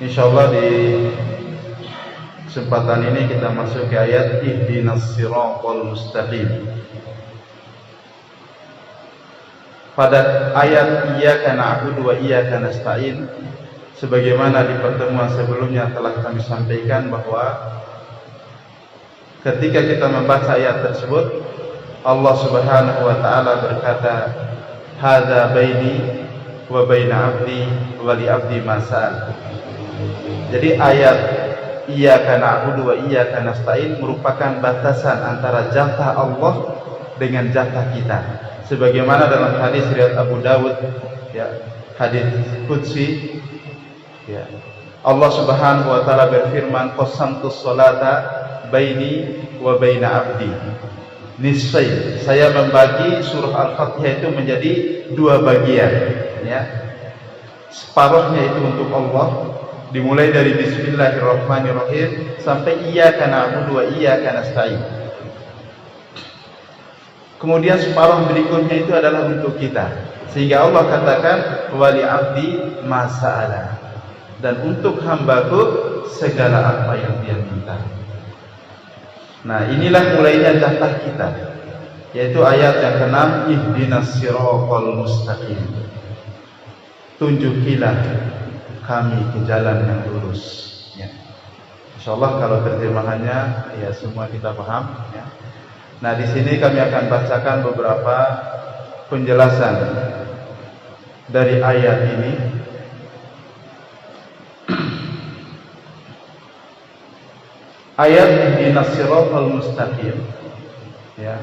Insyaallah di kesempatan ini kita masuk ke ayat ihdinas siratal mustaqim. Pada ayat iyyaka na'budu wa iyyaka nasta'in, sebagaimana di pertemuan sebelumnya telah kami sampaikan bahwa ketika kita membaca ayat tersebut, Allah Subhanahu wa taala berkata, hadza baini wa baina 'abdi wa li 'abdi ma sa'al. Jadi ayat iyyaka na'budu wa iyyaka nasta'in merupakan batasan antara jatah Allah dengan jatah kita. Sebagaimana dalam hadis riwayat Abu Dawud, ya, hadis qudsi, ya, Allah Subhanahu wa taala berfirman, qasamtus sholata baini wa baina 'abdi nisfain. Saya membagi surah Al-Fatihah itu menjadi dua bagian, ya. Separuhnya itu untuk Allah, dimulai dari bismillahirrahmanirrahim sampai iyyaka na'budu wa iyyaka nasta'in. Kemudian separuh berikutnya itu adalah untuk kita, sehingga Allah katakan wali abdi ma sa'ala, dan untuk hambaku segala apa yang dia minta. Nah, inilah mulainya jatah kita, yaitu ayat yang ke-6, ihdinas siratal mustaqim. Tunjukilah kami ke jalan yang lurus, ya. Insyaallah kalau terjemahannya ya semua kita paham, ya. Nah, di sini kami akan bacakan beberapa penjelasan dari ayat ini. Ayat ihdinas siratal mustaqim, ya,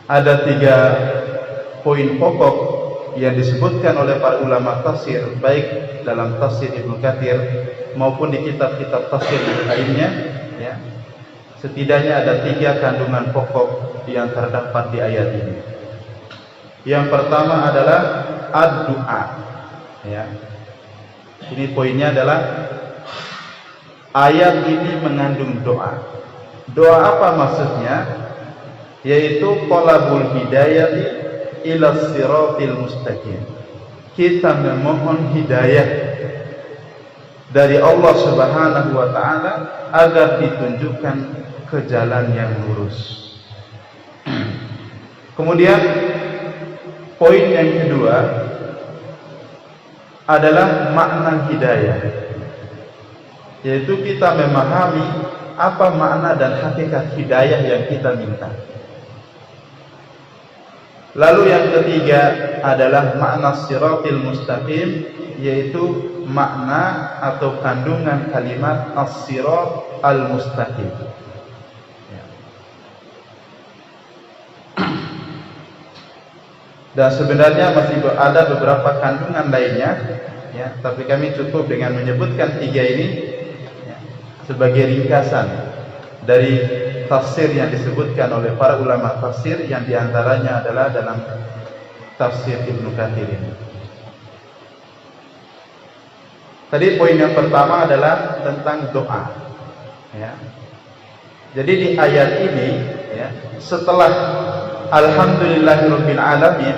ada 3 poin pokok yang disebutkan oleh para ulama tafsir, baik dalam tafsir Ibnu Katsir maupun di kitab-kitab tafsir yang lainnya, ya. Setidaknya ada 3 kandungan pokok yang terdapat di ayat ini. Yang pertama adalah ad-du'a, ya. Ini poinnya adalah ayat ini mengandung doa. Doa apa maksudnya? Yaitu talabul hidayati ila siratil mustaqim. Kita memohon hidayah dari Allah Subhanahu wa taala agar ditunjukkan ke jalan yang lurus. Kemudian poin yang kedua adalah makna hidayah, yaitu kita memahami apa makna dan hakikat hidayah yang kita minta. Lalu yang ketiga adalah makna siratil mustaqim, yaitu makna atau kandungan kalimat as-sirat al-mustaqim. Dan sebenarnya masih ada beberapa kandungan lainnya, ya, tapi kami cukup dengan menyebutkan 3 ini, ya, sebagai ringkasan dari tafsir yang disebutkan oleh para ulama tafsir, yang diantaranya adalah dalam tafsir Ibnu Katsir ini. Tadi poin yang pertama adalah tentang doa, ya. Jadi di ayat ini, ya, setelah alhamdulillahirabbil alamin,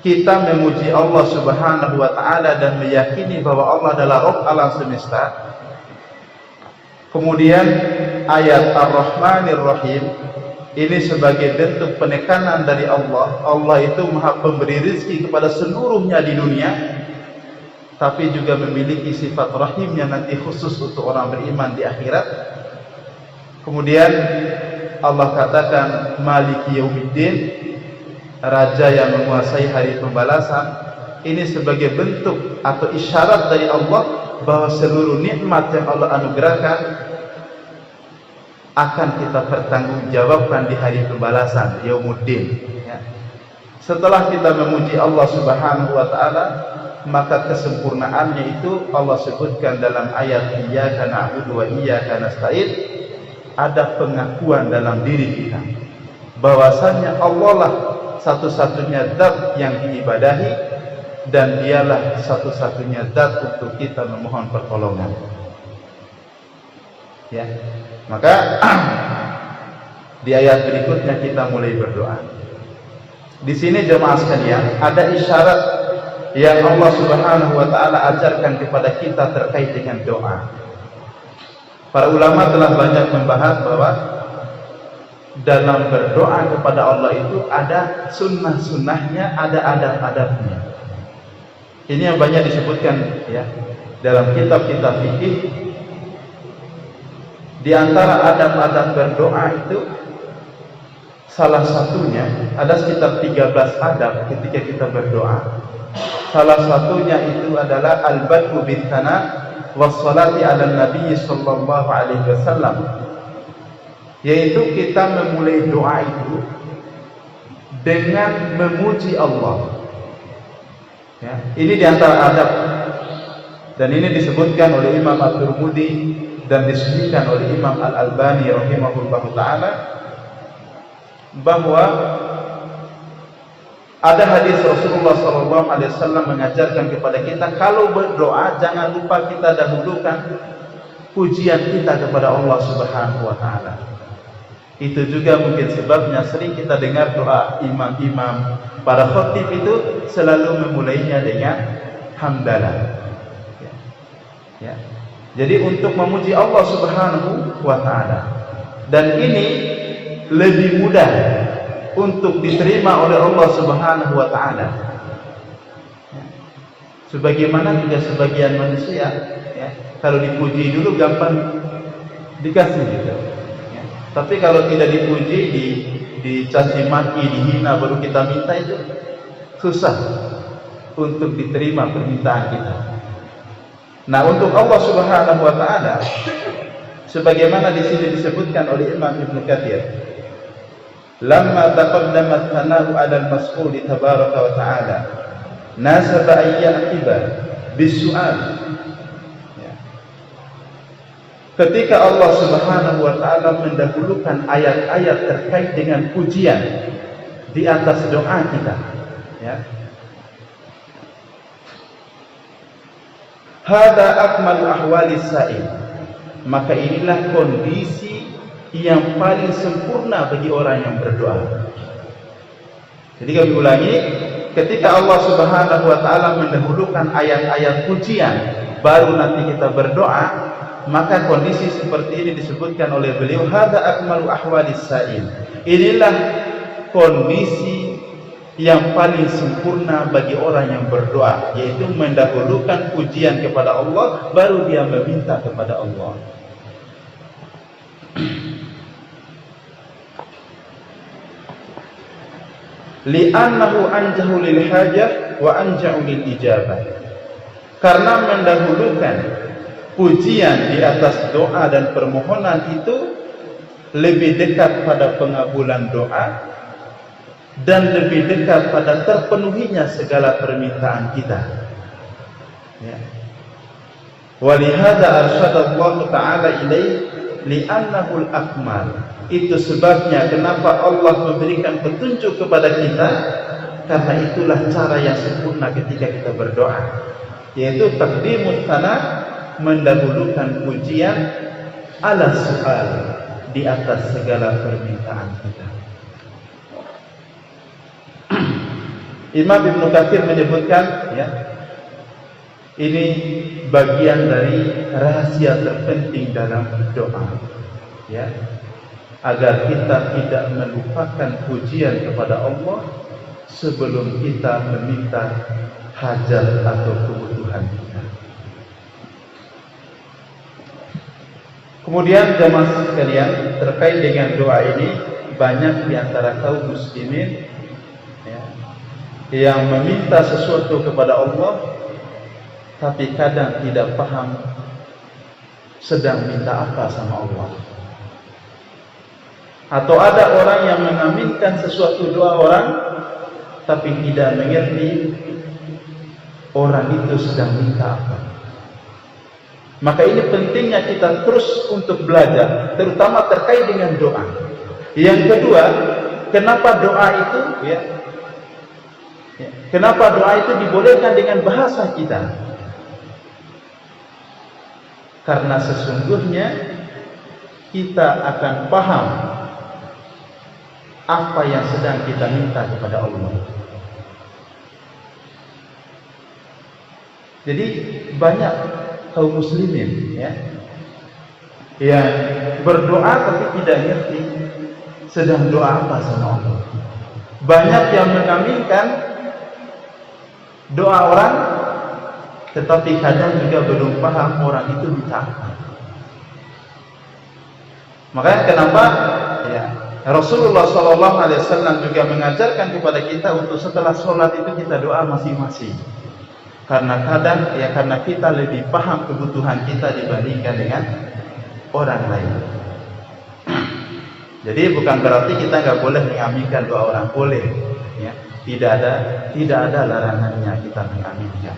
kita memuji Allah Subhanahu wa taala dan meyakini bahwa Allah adalah Rabb alam semesta. Kemudian ayat Ar-Rahmanir Rahim ini sebagai bentuk penekanan dari Allah. Allah itu Maha Pemberi rezeki kepada seluruhnya di dunia, tapi juga memiliki sifat rahim yang nanti khusus untuk orang beriman di akhirat. Kemudian Allah katakan Maliki Yaumiddin, Raja yang menguasai hari pembalasan. Ini sebagai bentuk atau isyarat dari Allah bahwa seluruh nikmat yang Allah anugerahkan akan kita pertanggungjawabkan di hari pembalasan, Yaumuddin, ya. Setelah kita memuji Allah Subhanahu wa taala, maka kesempurnaannya itu Allah sebutkan dalam ayat iyyaka na'budu wa iyyaka nasta'in. Ada pengakuan dalam diri kita bahwasanya Allah lah satu-satunya zat yang diibadahi, dan dialah satu-satunya zat untuk kita memohon pertolongan, ya. Maka di ayat berikutnya kita mulai berdoa. Di sini jemaah sekalian, ada isyarat yang Allah Subhanahu wa taala ajarkan kepada kita terkait dengan doa. Para ulama telah banyak membahas bahwa dalam berdoa kepada Allah itu ada sunnah-sunnahnya, ada adab-adabnya. Ini yang banyak disebutkan ya dalam kitab-kitab fikih. Di antara adab-adab berdoa itu salah satunya ada sekitar 13 adab ketika kita berdoa. Salah satunya itu adalah al-bad'u bis-sana was-salati 'alan nabiy sallallahu alaihi wasallam, yaitu kita memulai doa itu dengan memuji Allah. Ya, ini di antara adab, dan ini disebutkan oleh Imam At-Tirmidzi dan disebutkan oleh Imam Al-Albani rahimahullahu taala bahwa ada hadis Rasulullah SAW mengajarkan kepada kita kalau berdoa jangan lupa kita dahulukan pujian kita kepada Allah Subhanahu wa taala. Itu juga mungkin sebabnya sering kita dengar doa imam-imam para khatib itu selalu memulainya dengan hamdalah. Ya. Jadi untuk memuji Allah Subhanahu wa taala, dan ini lebih mudah untuk diterima oleh Allah Subhanahu wa taala. Sebagaimana juga sebagian manusia ya, kalau dipuji dulu gampang dikasih gitu. Ya. Tapi kalau tidak dipuji, dicaci maki, dihina baru kita minta, itu susah untuk diterima permintaan kita. Nah, untuk Allah Subhanahu wa taala sebagaimana di sini disebutkan oleh Imam Ibnu Katsir, lamma taqaddama thana'u 'ala al-mas'ul tabaraka wa ta'ala nasaba ayyaqiba bisu'al. Ya. Ketika Allah Subhanahu wa taala mendahulukan ayat-ayat terkait dengan pujian di atas doa kita, ya. Hada akmalu ahwalis sa'il, maka inilah kondisi yang paling sempurna bagi orang yang berdoa. Jadi kami ulangi, ketika Allah Subhanahu wa taala mendahulukan ayat-ayat pujian baru nanti kita berdoa, maka kondisi seperti ini disebutkan oleh beliau hada akmalu ahwalis sa'il. Inilah kondisi yang paling sempurna bagi orang yang berdoa, yaitu mendahulukan pujian kepada Allah baru dia meminta kepada Allah. Li'annahu anjahu lil hajah wa anja'u lil ijabah. Karena mendahulukan pujian di atas doa dan permohonan itu lebih dekat pada pengabulan doa dan lebih dekat pada terpenuhinya segala permintaan kita. Ya. Walihada arsyadallahu ta'ala ilaih li'annahu al-akmal. Itu sebabnya kenapa Allah memberikan petunjuk kepada kita, karena itulah cara yang sempurna ketika kita berdoa, yaitu taqdimut thana, mendahulukan pujian, ala su'al, di atas segala permintaan kita. Imam Ibnu Katsir menyebutkan, ya, ini bagian dari rahasia terpenting dalam doa, ya, agar kita tidak melupakan pujian kepada Allah sebelum kita meminta hajat atau kebutuhan kita. Kemudian jemaah sekalian, terkait dengan doa ini, banyak di antara kaum muslimin yang meminta sesuatu kepada Allah tapi kadang tidak paham sedang minta apa sama Allah. Atau ada orang yang mengaminkan sesuatu doa orang tapi tidak mengerti orang itu sedang minta apa. Maka ini pentingnya kita terus untuk belajar, terutama terkait dengan doa. Yang kedua, kenapa doa itu, ya, kenapa doa itu dibolehkan dengan bahasa kita? Karena sesungguhnya kita akan paham apa yang sedang kita minta kepada Allah. Jadi banyak kaum muslimin ya yang berdoa tapi tidak ngerti sedang doa apa sama Allah. Banyak yang mengaminkan doa orang, tetapi kadang juga belum paham orang itu minta apa. Makanya kenapa ya Rasulullah SAW juga mengajarkan kepada kita untuk setelah sholat itu kita doa masing-masing. Karena kadang ya karena kita lebih paham kebutuhan kita dibandingkan dengan orang lain. Jadi bukan berarti kita nggak boleh mengaminkan doa orang, boleh. Ya, tidak ada larangannya kita mengaminkan.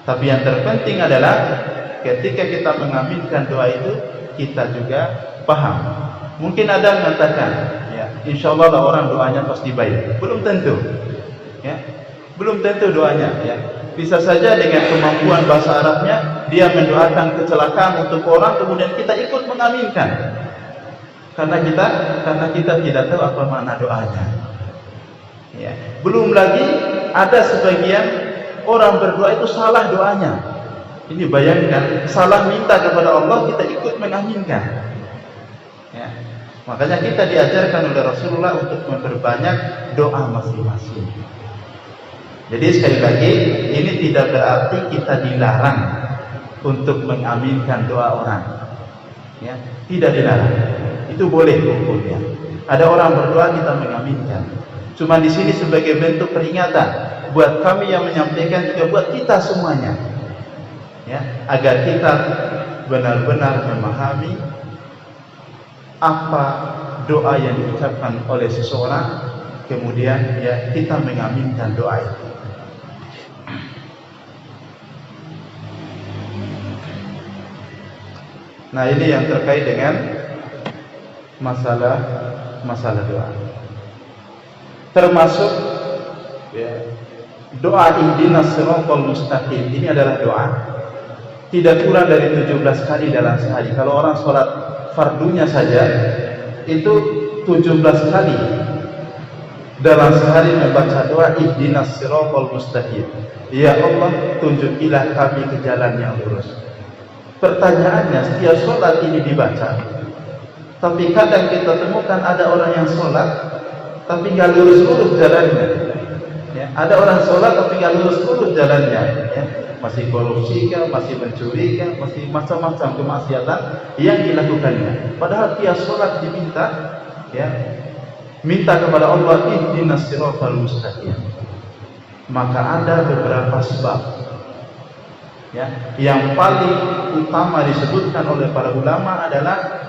Tapi yang terpenting adalah ketika kita mengaminkan doa itu kita juga paham. Mungkin ada yang mengatakan, ya, insya Allah lah orang doanya pasti baik. Belum tentu, ya, belum tentu doanya. Ya, bisa saja dengan kemampuan bahasa Arabnya dia mendoakan kecelakaan untuk orang, kemudian kita ikut mengaminkan. Karena kita tidak tahu apa makna doanya. Ya, belum lagi ada sebagian orang berdoa itu salah doanya. Ini bayangkan, salah minta kepada Allah, kita ikut mengaminkan. Ya. Makanya kita diajarkan oleh Rasulullah untuk memperbanyak doa masing-masing. Jadi sekali lagi, ini tidak berarti kita dilarang untuk mengaminkan doa orang. Ya, tidak dilarang. Itu boleh hukumnya. Ada orang berdoa kita mengaminkan. Cuma di sini sebagai bentuk peringatan buat kami yang menyampaikan, juga buat kita semuanya. Ya, agar kita benar-benar memahami apa doa yang diucapkan oleh seseorang, kemudian ya kita mengaminkan doa itu. Nah, ini yang terkait dengan masalah doa. Termasuk ya, doa ihdinas siratal mustaqim ini adalah doa tidak kurang dari 17 kali dalam sehari. Kalau orang sholat fardunya saja itu 17 kali dalam sehari membaca doa ihdinas siratal mustaqim. Ya Allah, tunjukilah kami ke jalan yang lurus. Pertanyaannya, setiap sholat ini dibaca, tapi kadang kita temukan ada orang yang sholat tapi nggak lurus-lurus jalannya. Ya, ada orang sholat tapi nggak lurus-lurus jalannya. Ya, masih korupsi kah, masih mencuri kah, masih macam-macam kemaksiatan yang dilakukannya. Padahal tiap sholat diminta, ya, minta kepada Allah ihdinas siratal mustaqim. Maka ada beberapa sebab, ya, yang paling utama disebutkan oleh para ulama adalah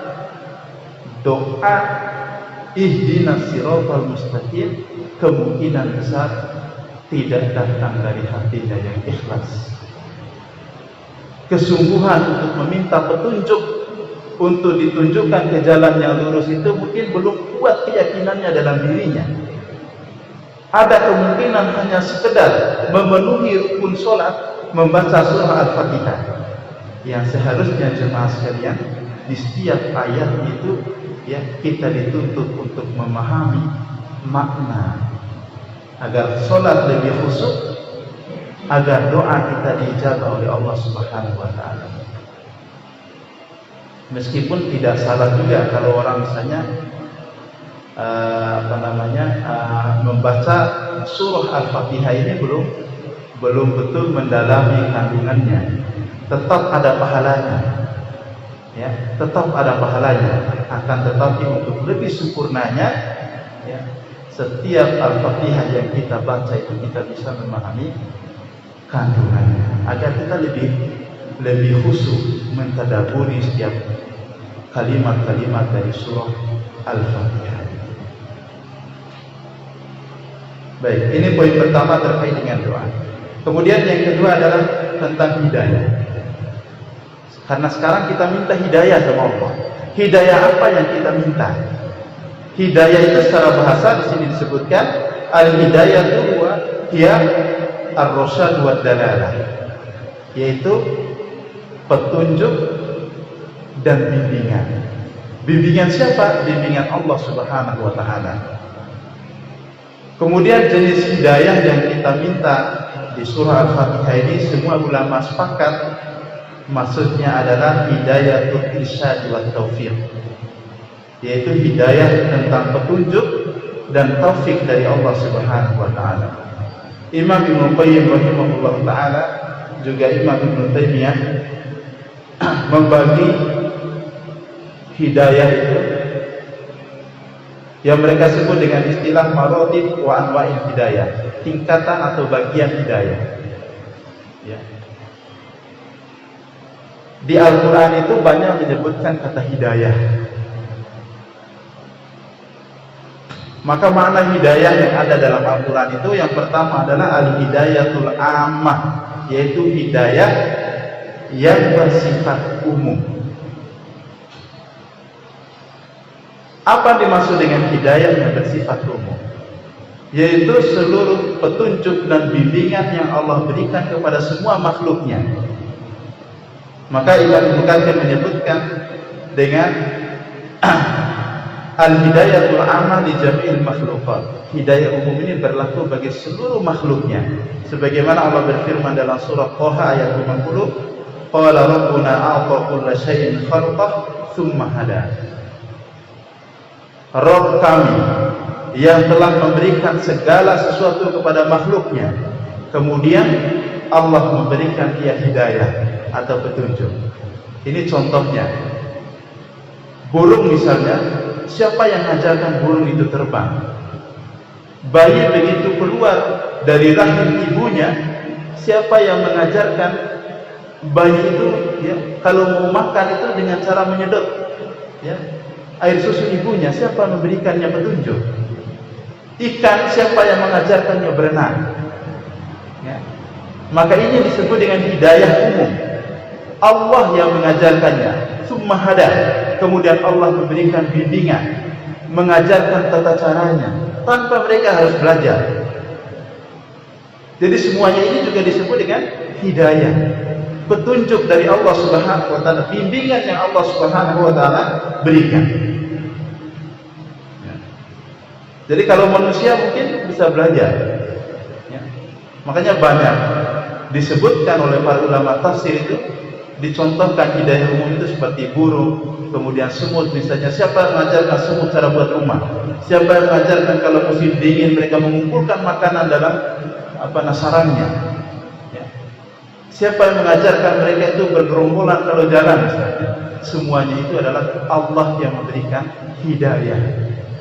doa ihdinas siratal mustaqim kemungkinan besar tidak datang dari hatinya yang ikhlas. Kesungguhan untuk meminta petunjuk untuk ditunjukkan ke jalan yang lurus itu mungkin belum kuat keyakinannya dalam dirinya. Ada kemungkinan hanya sekedar memenuhi rukun sholat, membaca surah Al-Fatihah, yang seharusnya jemaah sekalian di setiap ayat itu ya kita dituntut untuk memahami makna agar sholat lebih khusyuk, agar doa kita diijabah oleh Allah Subhanahu wa taala. Meskipun tidak salah juga kalau orang misalnya membaca surah Al-Fatihah ini belum betul mendalami kandungannya, tetap ada pahalanya. Ya, tetap ada pahalanya. Akan tetapi untuk lebih sempurnanya, ya, setiap Al-Fatihah yang kita baca itu kita bisa memahami kandungannya, agar kita lebih khusyuk mentadaburi setiap kalimat-kalimat dari surah Al-Fatihah. Baik, ini poin pertama terkait dengan doa. Kemudian yang kedua adalah tentang hidayah. Karena sekarang kita minta hidayah sama Allah. Hidayah apa yang kita minta? Hidayah itu secara bahasa di sini disebutkan al-hidayatu huwa hiya ar-rasyad wa dalalah, yaitu petunjuk dan bimbingan. Bimbingan siapa? Bimbingan Allah Subhanahu wa taala. Kemudian jenis hidayah yang kita minta di surah Al-Fatihah ini semua ulama sepakat maksudnya adalah hidayatul irsyad wa taufiq, yaitu hidayah tentang petunjuk dan taufik dari Allah Subhanahu wa taala. Imam Ibnu Qayyim rahimahullah taala juga Imam Ibnu Taimiyah membagi hidayah itu yang mereka sebut dengan istilah maratib wa anwa'il hidayah, tingkatan atau bagian hidayah. Ya. Di Al-Quran itu banyak menyebutkan kata hidayah. Maka makna hidayah yang ada dalam Al-Quran itu yang pertama adalah al-hidayatul ammah, yaitu hidayah yang bersifat umum. Apa dimaksud dengan hidayah yang bersifat umum? Yaitu seluruh petunjuk dan bimbingan yang Allah berikan kepada semua makhluknya. Maka Imam Ibnu Katsir menyebutkan dengan al-hidayatul ammah li jami'il makhluqat. Hidayah umum ini berlaku bagi seluruh makhluknya. Sebagaimana Allah berfirman dalam surah Thaha ayat 50, qala rabbuna a'ta kulla syai'in khalqah tsumma hada. Rabb kami yang telah memberikan segala sesuatu kepada makhluknya, kemudian Allah memberikan dia hidayah atau petunjuk. Ini contohnya. Burung misalnya, siapa yang mengajarkan burung itu terbang? Bayi begitu keluar dari rahim ibunya, siapa yang mengajarkan bayi itu ya, kalau mau makan itu dengan cara menyedot ya, air susu ibunya, siapa memberikannya petunjuk? Ikan, siapa yang mengajarkannya berenang? Ya. Maka ini disebut dengan hidayah umum. Allah yang mengajarkannya, summa hada, kemudian Allah memberikan bimbingan, mengajarkan tata caranya, tanpa mereka harus belajar. Jadi semuanya ini juga disebut dengan hidayah, petunjuk dari Allah Subhanahu wa taala, bimbingan yang Allah Subhanahu wa taala berikan. Ya. Jadi kalau manusia mungkin bisa belajar. Ya. Makanya banyak disebutkan oleh para ulama tafsir itu, dicontohkan hidayah umum itu seperti burung, kemudian semut misalnya. Siapa yang mengajarkan semut cara buat rumah? Siapa yang mengajarkan kalau musim dingin mereka mengumpulkan makanan dalam sarangnya? Ya. Siapa yang mengajarkan mereka itu bergerombolan kalau jalan misalnya? Semuanya itu adalah Allah yang memberikan hidayah.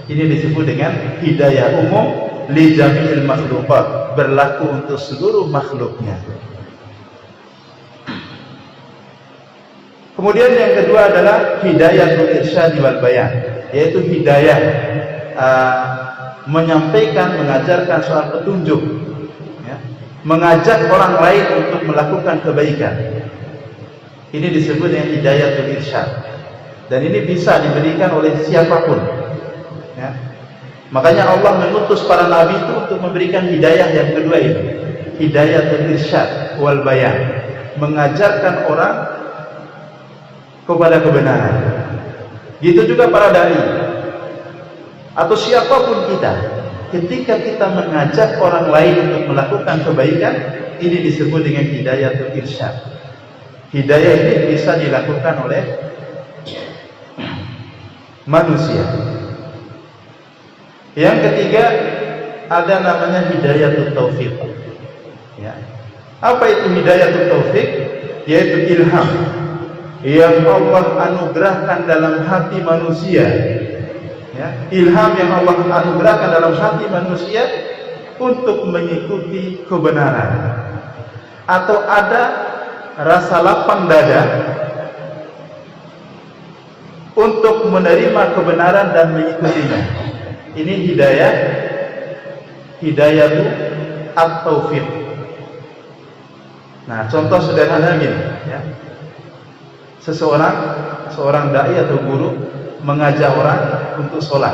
Ini disebut dengan hidayah umum li jami'il makhluqat, berlaku untuk seluruh makhluknya. Kemudian yang kedua adalah hidayatul irsyad wal bayan, yaitu hidayah menyampaikan, mengajarkan soal petunjuk, ya, mengajak orang lain untuk melakukan kebaikan. Ini disebut dengan hidayatul irsyad, dan ini bisa diberikan oleh siapapun. Ya. Makanya Allah mengutus para nabi itu untuk memberikan hidayah yang kedua ini, hidayatul irsyad wal bayan, mengajarkan orang kepada kebenaran. Gitu juga para dai atau siapapun kita, ketika kita mengajak orang lain untuk melakukan kebaikan, ini disebut dengan hidayatul irsyad. Hidayah ini bisa dilakukan oleh manusia. Yang ketiga ada namanya hidayatul taufik. Ya. Apa itu hidayatul taufik? Yaitu ilham yang Allah anugerahkan dalam hati manusia, ya, ilham yang Allah anugerahkan dalam hati manusia untuk mengikuti kebenaran, atau ada rasa lapang dada untuk menerima kebenaran dan mengikutinya. Ini hidayatul at-taufiq. Nah, contoh sederhana gini, ya. Seorang dai atau guru mengajak orang untuk sholat,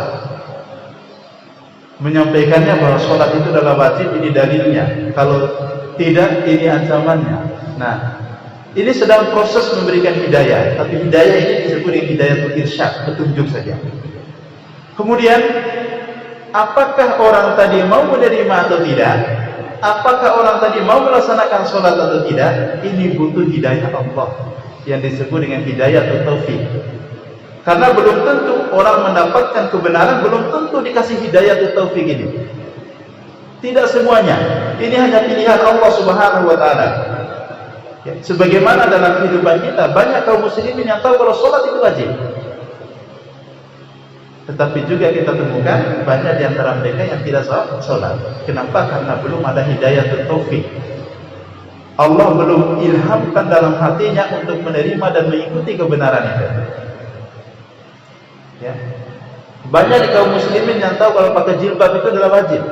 menyampaikannya bahwa sholat itu adalah wajib, ini dalilnya, kalau tidak ini ancamannya. Nah, ini sedang proses memberikan hidayah, tapi hidayah ini disebut dengan hidayatul irsyad, petunjuk saja. Kemudian apakah orang tadi mau menerima atau tidak? Apakah orang tadi mau melaksanakan sholat atau tidak? Ini butuh hidayah Allah yang disebut dengan hidayah atau taufik. Karena belum tentu orang mendapatkan kebenaran, belum tentu dikasih hidayah atau taufik ini. Tidak semuanya. Ini hanya pilihan Allah Subhanahu wa taala. Ya, sebagaimana dalam kehidupan kita banyak kaum muslimin yang tahu kalau sholat itu wajib. Tetapi juga kita temukan banyak di antara mereka yang tidak sholat. Kenapa? Karena belum ada hidayah atau taufik. Allah belum ilhamkan dalam hatinya untuk menerima dan mengikuti kebenaran itu. Ya. Banyak di kaum muslimin yang tahu kalau pakai jilbab itu adalah wajib.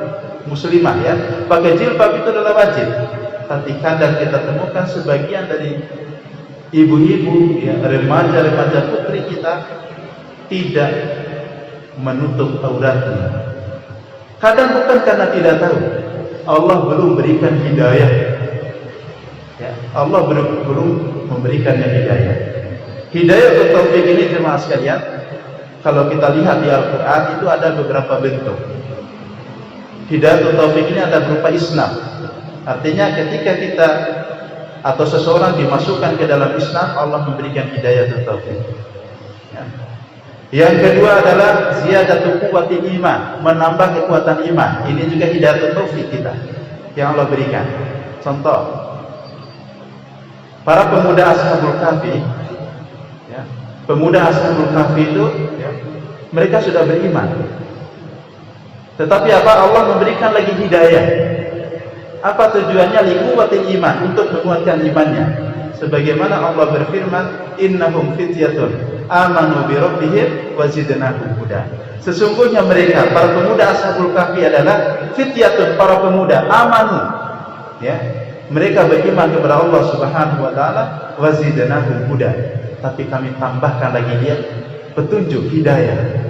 Muslimah ya, pakai jilbab itu adalah wajib. Tapi kadang kita temukan sebagian dari ibu-ibu, ya, remaja-remaja putri kita tidak menutup auratnya. Kadang bukan karena tidak tahu, Allah belum berikan hidayah. Ya, Allah belum memberikannya hidayah. Hidayah atau taufik ini jemaah sekalian, kalau kita lihat di Al-Quran itu ada beberapa bentuk. Hidayah atau taufik ini ada berupa Islam. Artinya ketika kita atau seseorang dimasukkan ke dalam Islam, Allah memberikan hidayah atau taufik. Ya. Yang kedua adalah ziyadatul quwwati iman, menambah kekuatan iman. Ini juga hidayah atau taufik kita yang Allah berikan. Contoh, para pemuda Ashabul Kahfi, ya, pemuda Ashabul Kahfi itu, ya, mereka sudah beriman. Tetapi apa? Allah memberikan lagi hidayah. Apa tujuannya? Liquwatil iman, untuk menguatkan imannya. Sebagaimana Allah berfirman, innahum fityatun amanu bi rabbihim wa zidnahum huda. Sesungguhnya mereka para pemuda Ashabul Kahfi adalah fityatun, para pemuda amanu, ya, mereka beriman kepada Allah Subhanahu wa taala, wa zidnahum huda. Tapi kami tambahkan lagi dia petunjuk, hidayah.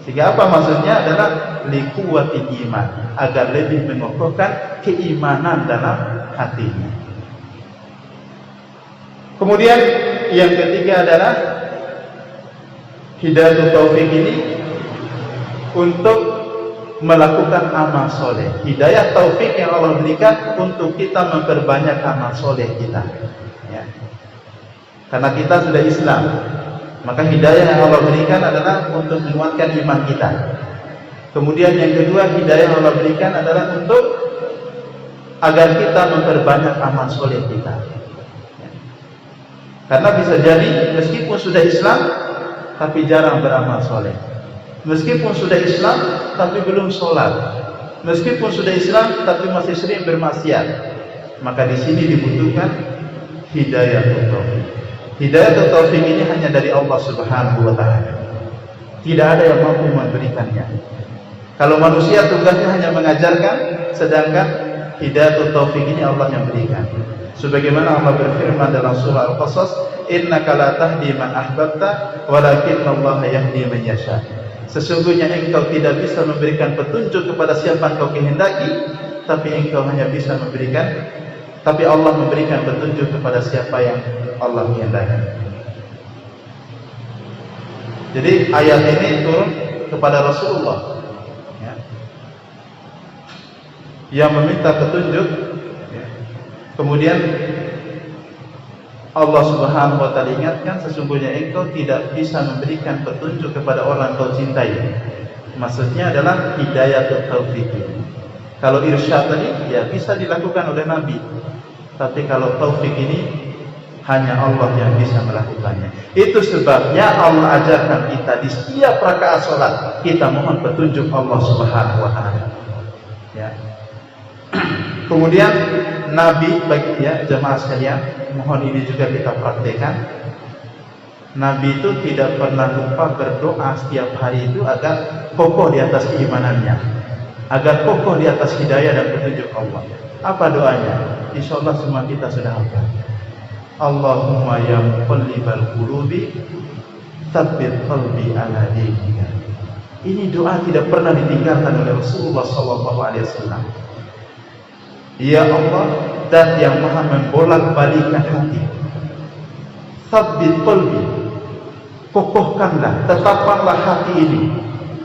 Sehingga apa maksudnya? Adalah liquwatil iman, agar lebih mengokohkan keimanan dalam hatinya. Kemudian yang ketiga adalah hidayah taufik ini untuk melakukan amal soleh. Hidayah taufik yang Allah berikan untuk kita memperbanyak amal soleh kita, ya. Karena kita sudah Islam, maka hidayah yang Allah berikan adalah untuk menguatkan iman kita. Kemudian yang kedua, hidayah yang Allah berikan adalah untuk agar kita memperbanyak amal soleh kita. Karena bisa jadi meskipun sudah Islam tapi jarang beramal soleh. Meskipun sudah Islam tapi belum sholat. Meskipun sudah Islam tapi masih sering bermaksiat. Maka di sini dibutuhkan hidayah taufik. Hidayah taufik ini hanya dari Allah Subhanahu wa taala. Tidak ada yang mampu memberikannya. Kalau manusia tugasnya hanya mengajarkan, sedangkan hidayah taufik ini Allah yang berikan. Sebagaimana Allah berfirman dalam surah Al-Qasas, innaka la tahdi man ahbabta walakinnallaha yahdi man yasha. Sesungguhnya engkau tidak bisa memberikan petunjuk kepada siapa engkau kehendaki, tapi Allah memberikan petunjuk kepada siapa yang Allah kehendaki. Jadi ayat ini turun kepada Rasulullah, ya, yang meminta petunjuk. Kemudian Allah Subhanahu wa taala ingatkan, sesungguhnya engkau tidak bisa memberikan petunjuk kepada orang kau cintai. Maksudnya adalah hidayah taufik. Kalau irsyad tadi ya bisa dilakukan oleh Nabi, tapi kalau taufik ini hanya Allah yang bisa melakukannya. Itu sebabnya Allah ajarkan kita di setiap rakaat salat kita mohon petunjuk Allah Subhanahu wa taala. Ya. Kemudian Nabi, bagi ya jemaah sekalian, mohon ini juga kita praktekkan. Nabi itu tidak pernah lupa berdoa setiap hari itu agar kokoh di atas keimanannya, agar kokoh di atas hidayah dan petunjuk Allah. Apa doanya? Insyaallah semua kita sudah hafal. Allahumma ya muqallibal qulubi tsabbit qalbi ala dinika. Ini doa tidak pernah ditinggalkan oleh Rasulullah SAW. Ya Allah, zat yang maha membolak-balikkan hati, tsabbit qalbi, kokohkanlah, tetapkanlah hati ini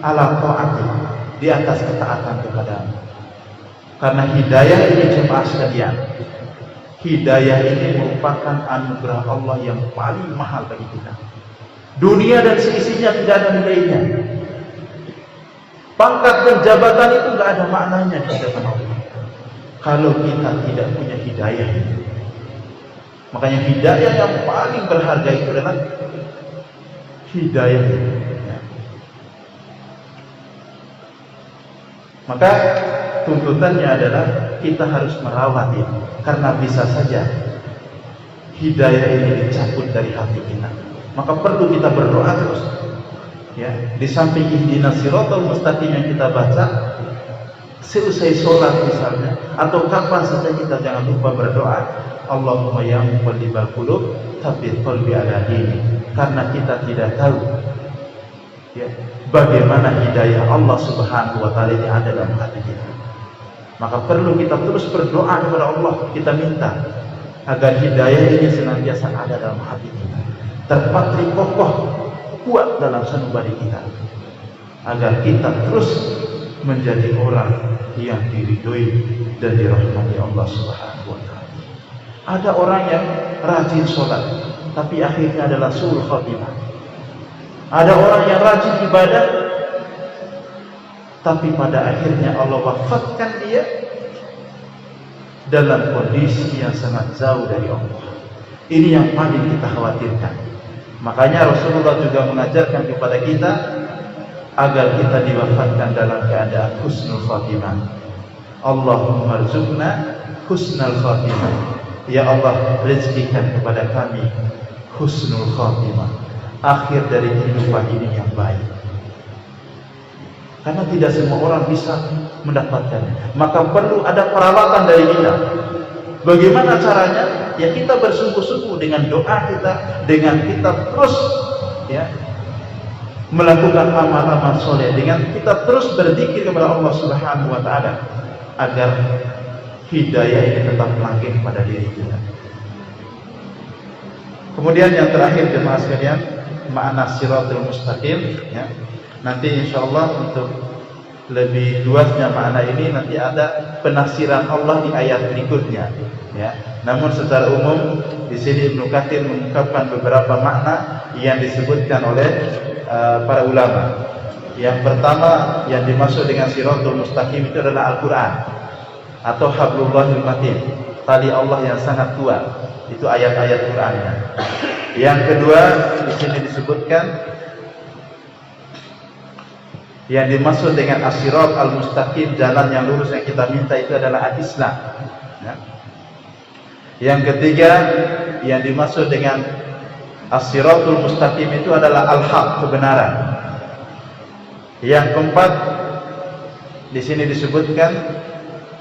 ala taati, di atas ketaatan kepadamu. Karena hidayah ini jemaah sekalian, hidayah ini merupakan anugerah Allah yang paling mahal bagi kita. Dunia dan seisinya tidak ada nilainya. Pangkat dan jabatan itu tidak ada maknanya di hadapan Allah kalau kita tidak punya hidayah. Makanya hidayah yang paling berharga itu adalah hidayah. Maka tuntutannya adalah kita harus merawat ini, karena bisa saja hidayah ini dicabut dari hati kita. Maka perlu kita berdoa terus. Ya, di samping ihdinas siratal mustaqim yang kita baca seusai sholat misalnya, atau kapan saja kita jangan lupa berdoa, Allahumma ya muqallibal qulub tsabbit qalbi ala dinik. Karena kita tidak tahu ya, bagaimana hidayah Allah Subhanahu wa taala yang ada dalam hati kita. Maka perlu kita terus berdoa kepada Allah, kita minta agar hidayah ini senantiasa ada dalam hati kita, terpatri kokoh, kuat dalam sanubari kita, agar kita terus menjadi orang yang diridhoi dan dirahmati Allah Subhanahu wa taala. Ada orang yang rajin sholat tapi akhirnya adalah suul khatimah. Ada orang yang rajin ibadah tapi pada akhirnya Allah wafatkan dia dalam kondisi yang sangat jauh dari Allah. Ini yang paling kita khawatirkan. Makanya Rasulullah juga mengajarkan kepada kita agar kita diwafatkan dalam keadaan husnul khatimah. Allahumma rzuqna husnul khatimah. Ya Allah, rezekikan kepada kami husnul khatimah, akhir dari kehidupan ini yang baik. Karena tidak semua orang bisa mendapatkannya, maka perlu ada perawatan dari kita. Bagaimana caranya? Ya kita bersungguh-sungguh dengan doa kita, dengan kita terus ya melakukan amal-amal soleh, dengan kita terus berzikir kepada Allah Subhanahu wa taala agar hidayah ini tetap langgeng pada diri kita. Kemudian yang terakhir jemaah sekalian, makna siratul mustaqim ya. Nanti insyaallah untuk lebih luasnya makna ini nanti ada penafsiran Allah di ayat berikutnya ya. Namun secara umum di sini Ibnu Katsir mengungkapkan beberapa makna yang disebutkan oleh para ulama. Yang pertama yang dimaksud dengan siratul mustaqim itu adalah Al-Qur'an atau hablullahil matin, tali Allah yang sangat kuat. Itu ayat-ayat Qur'annya. Yang kedua di sini disebutkan yang dimaksud dengan as-sirat al-mustaqim, jalan yang lurus yang kita minta itu adalah al-Islam ya. Yang ketiga yang dimaksud dengan as-siratul mustaqim itu adalah al-haq, kebenaran. Yang keempat di sini disebutkan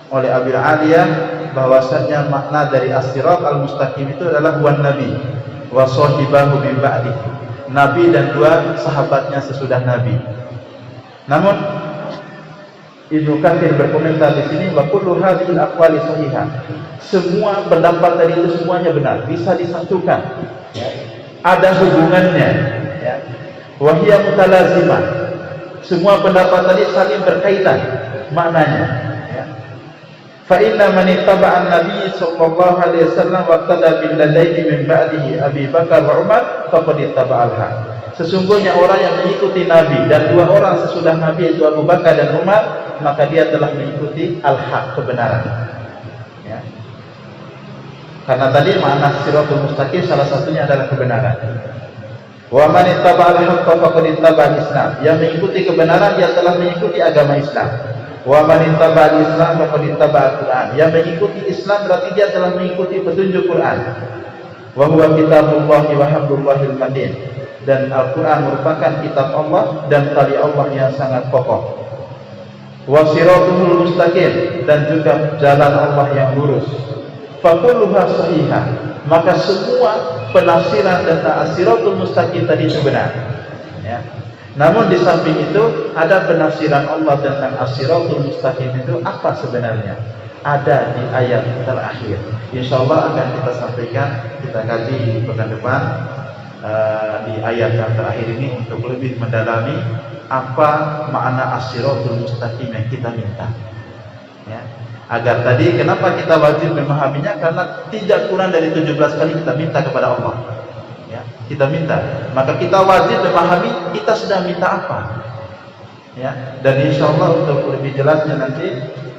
oleh Abil Aliyah bahwasanya makna dari as-sirat al-mustaqim itu adalah wan nabi wa sahibahu min ba'di, nabi dan dua sahabatnya sesudah nabi. Namun Ibnu Katsir berkomentar di sini wa kullu hadhil aqwali sahihah. Semua pendapat tadi itu semuanya benar, bisa disatukan. Ya. Ada hubungannya ya. Wa hiya mutalazimah. Semua pendapat tadi saling berkaitan maknanya ya. Fa inna man ittaba'a an-nabiy sallallahu alaihi wasallam wa tada bil ladaini min ba'dihi Abi Bakar wa Umar faqad ittaba'al haq. Sesungguhnya orang yang mengikuti Nabi dan dua orang sesudah Nabi yaitu Abu Bakar dan Umar, maka dia telah mengikuti al-haq, kebenaran ya. Karena tadi makna siratul mustaqim salah satunya adalah kebenaran. Wa man ittaba'al haqqa faqad ittaba'al Islam. Yang mengikuti kebenaran dia telah mengikuti agama Islam. Wa man ittaba'al Islam faqad ittaba'al Quran. Yang mengikuti Islam berarti dia telah mengikuti petunjuk Quran. Wa huwa kitabullahi wa hablullahil matin. Dan Al-Quran merupakan kitab Allah dan tali Allah yang sangat kokoh. Wa siratul mustaqim, dan juga jalan Allah yang lurus. Fakulluha sahihah. Maka semua penafsiran tentang as-siratul mustaqim tadi itu benar ya. Namun di samping itu ada penafsiran Allah tentang as-siratul mustaqim itu apa sebenarnya, ada di ayat terakhir. Insyaallah akan kita sampaikan, kita kaji di pekan depan di ayat yang terakhir ini untuk lebih mendalami apa makna as-siratul mustaqim yang kita minta ya. Agar tadi kenapa kita wajib memahaminya? Karena tidak kurang dari 17 kali kita minta kepada Allah. Ya, kita minta. Maka kita wajib memahami kita sedang minta apa. Ya, dan insya Allah untuk lebih jelasnya nanti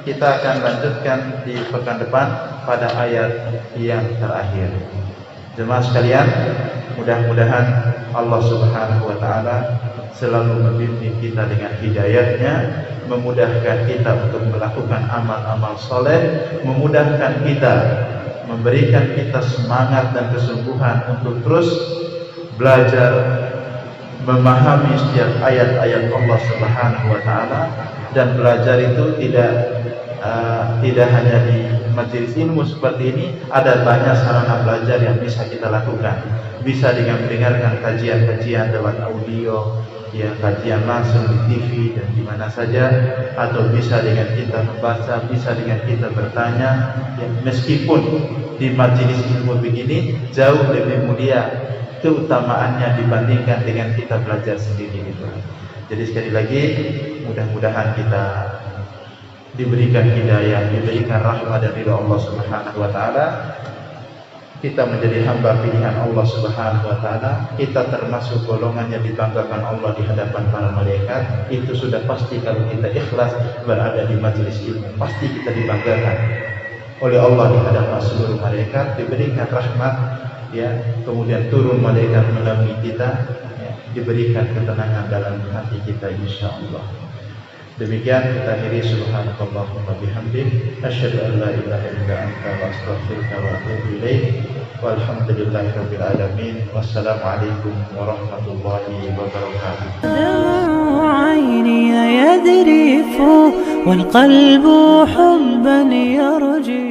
kita akan lanjutkan di pekan depan pada ayat yang terakhir. Jemaah sekalian, mudah-mudahan Allah Subhanahu wa taala selalu membimbing kita dengan hidayahnya, memudahkan kita untuk melakukan amal-amal soleh, memudahkan kita, memberikan kita semangat dan kesungguhan untuk terus belajar memahami setiap ayat-ayat Allah Subhanahu wa taala. Dan belajar itu tidak hanya di majelis ilmu seperti ini, ada banyak sarana belajar yang bisa kita lakukan. Bisa dengan mendengarkan kajian-kajian lewat audio, ya, kajian langsung di TV dan di mana saja, atau bisa dengan kita membaca, bisa dengan kita bertanya, ya, meskipun di majelis ilmu begini jauh lebih mulia keutamaannya dibandingkan dengan kita belajar sendiri gitu. Jadi sekali lagi, mudah-mudahan kita diberikan hidayah, diberikan rahmat dan ridha Allah Subhanahu wa taala. Kita menjadi hamba pilihan Allah Subhanahu wa taala. Kita termasuk golongan yang dibanggakan Allah di hadapan para malaikat. Itu sudah pasti kalau kita ikhlas berada di majelis ilmu, pasti kita dibanggakan oleh Allah di hadapan seluruh malaikat, diberikan rahmat, ya, kemudian turun malaikat menaungi kita, ya, diberikan ketenangan dalam hati kita insyaallah. Demikian kita akhiri, subhanakallahumma bihamdik, asyhadu an la ilaha illa anta wa astaghfiruka wa atubu ilaik. Walhamdulillahirabbil alamin. Wassalamualaikum warahmatullahi wabarakatuh. عيني يذرف والقلب حبا يرجي